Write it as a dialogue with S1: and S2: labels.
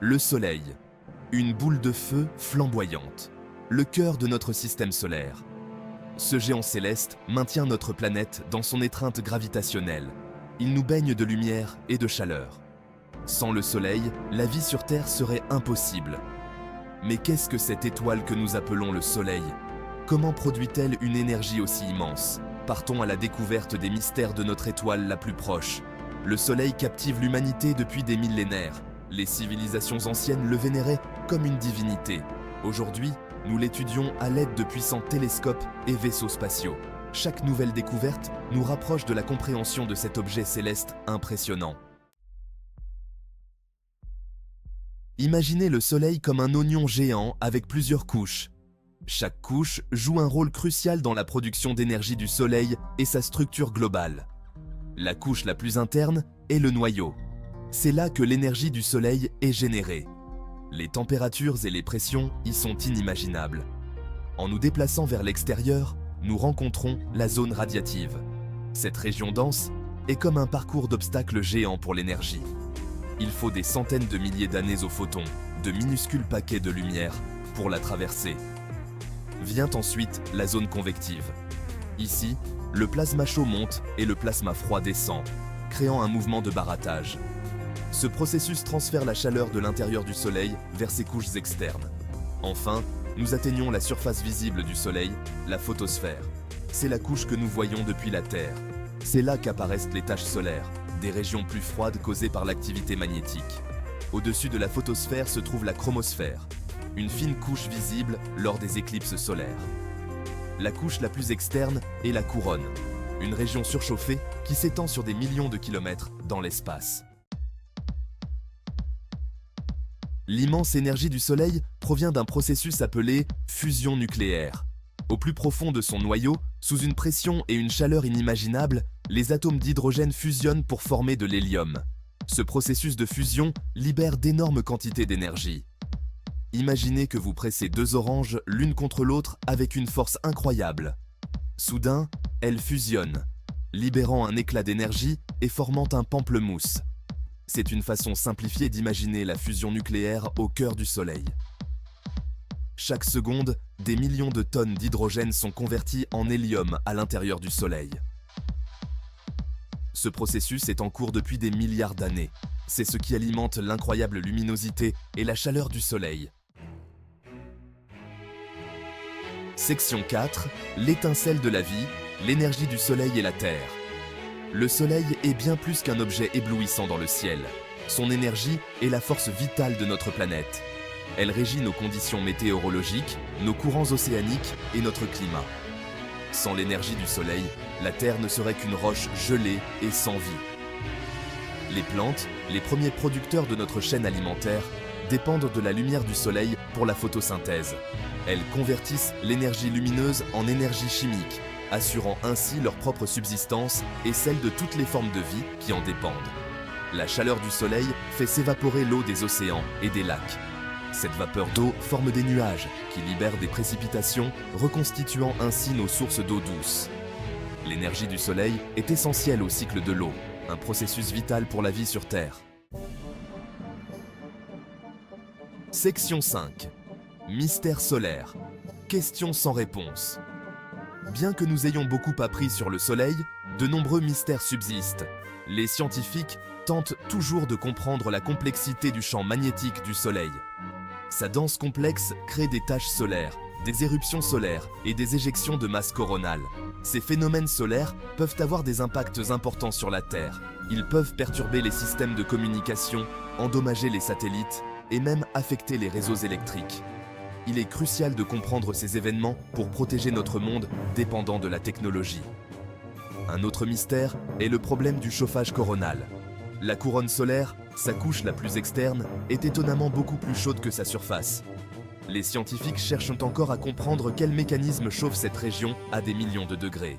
S1: Le Soleil, une boule de feu flamboyante, le cœur de notre système solaire. Ce géant céleste maintient notre planète dans son étreinte gravitationnelle. Il nous baigne de lumière et de chaleur. Sans le Soleil, la vie sur Terre serait impossible. Mais qu'est-ce que cette étoile que nous appelons le Soleil? Comment produit-elle une énergie aussi immense? Partons à la découverte des mystères de notre étoile la plus proche. Le Soleil captive l'humanité depuis des millénaires. Les civilisations anciennes le vénéraient comme une divinité. Aujourd'hui, nous l'étudions à l'aide de puissants télescopes et vaisseaux spatiaux. Chaque nouvelle découverte nous rapproche de la compréhension de cet objet céleste impressionnant. Imaginez le Soleil comme un oignon géant avec plusieurs couches. Chaque couche joue un rôle crucial dans la production d'énergie du Soleil et sa structure globale. La couche la plus interne est le noyau. C'est là que l'énergie du Soleil est générée. Les températures et les pressions y sont inimaginables. En nous déplaçant vers l'extérieur, nous rencontrons la zone radiative. Cette région dense est comme un parcours d'obstacles géant pour l'énergie. Il faut des centaines de milliers d'années aux photons, de minuscules paquets de lumière, pour la traverser. Vient ensuite la zone convective. Ici, le plasma chaud monte et le plasma froid descend, créant un mouvement de barattage. Ce processus transfère la chaleur de l'intérieur du Soleil vers ses couches externes. Enfin, nous atteignons la surface visible du Soleil, la photosphère. C'est la couche que nous voyons depuis la Terre. C'est là qu'apparaissent les taches solaires, des régions plus froides causées par l'activité magnétique. Au-dessus de la photosphère se trouve la chromosphère, une fine couche visible lors des éclipses solaires. La couche la plus externe est la couronne, une région surchauffée qui s'étend sur des millions de kilomètres dans l'espace. L'immense énergie du Soleil provient d'un processus appelé fusion nucléaire. Au plus profond de son noyau, sous une pression et une chaleur inimaginables, les atomes d'hydrogène fusionnent pour former de l'hélium. Ce processus de fusion libère d'énormes quantités d'énergie. Imaginez que vous pressez deux oranges l'une contre l'autre avec une force incroyable. Soudain, elles fusionnent, libérant un éclat d'énergie et formant un pamplemousse. C'est une façon simplifiée d'imaginer la fusion nucléaire au cœur du Soleil. Chaque seconde, des millions de tonnes d'hydrogène sont converties en hélium à l'intérieur du Soleil. Ce processus est en cours depuis des milliards d'années. C'est ce qui alimente l'incroyable luminosité et la chaleur du Soleil. Section 4. L'étincelle de la vie, l'énergie du Soleil et la Terre. Le Soleil est bien plus qu'un objet éblouissant dans le ciel. Son énergie est la force vitale de notre planète. Elle régit nos conditions météorologiques, nos courants océaniques et notre climat. Sans l'énergie du Soleil, la Terre ne serait qu'une roche gelée et sans vie. Les plantes, les premiers producteurs de notre chaîne alimentaire, dépendent de la lumière du Soleil pour la photosynthèse. Elles convertissent l'énergie lumineuse en énergie chimique, assurant ainsi leur propre subsistance et celle de toutes les formes de vie qui en dépendent. La chaleur du Soleil fait s'évaporer l'eau des océans et des lacs. Cette vapeur d'eau forme des nuages qui libèrent des précipitations, reconstituant ainsi nos sources d'eau douce. L'énergie du Soleil est essentielle au cycle de l'eau, un processus vital pour la vie sur Terre. Section 5. Mystère solaire. Questions sans réponse. Bien que nous ayons beaucoup appris sur le Soleil, de nombreux mystères subsistent. Les scientifiques tentent toujours de comprendre la complexité du champ magnétique du Soleil. Sa danse complexe crée des taches solaires, des éruptions solaires et des éjections de masse coronale. Ces phénomènes solaires peuvent avoir des impacts importants sur la Terre. Ils peuvent perturber les systèmes de communication, endommager les satellites et même affecter les réseaux électriques. Il est crucial de comprendre ces événements pour protéger notre monde dépendant de la technologie. Un autre mystère est le problème du chauffage coronal. La couronne solaire, sa couche la plus externe, est étonnamment beaucoup plus chaude que sa surface. Les scientifiques cherchent encore à comprendre quel mécanisme chauffe cette région à des millions de degrés.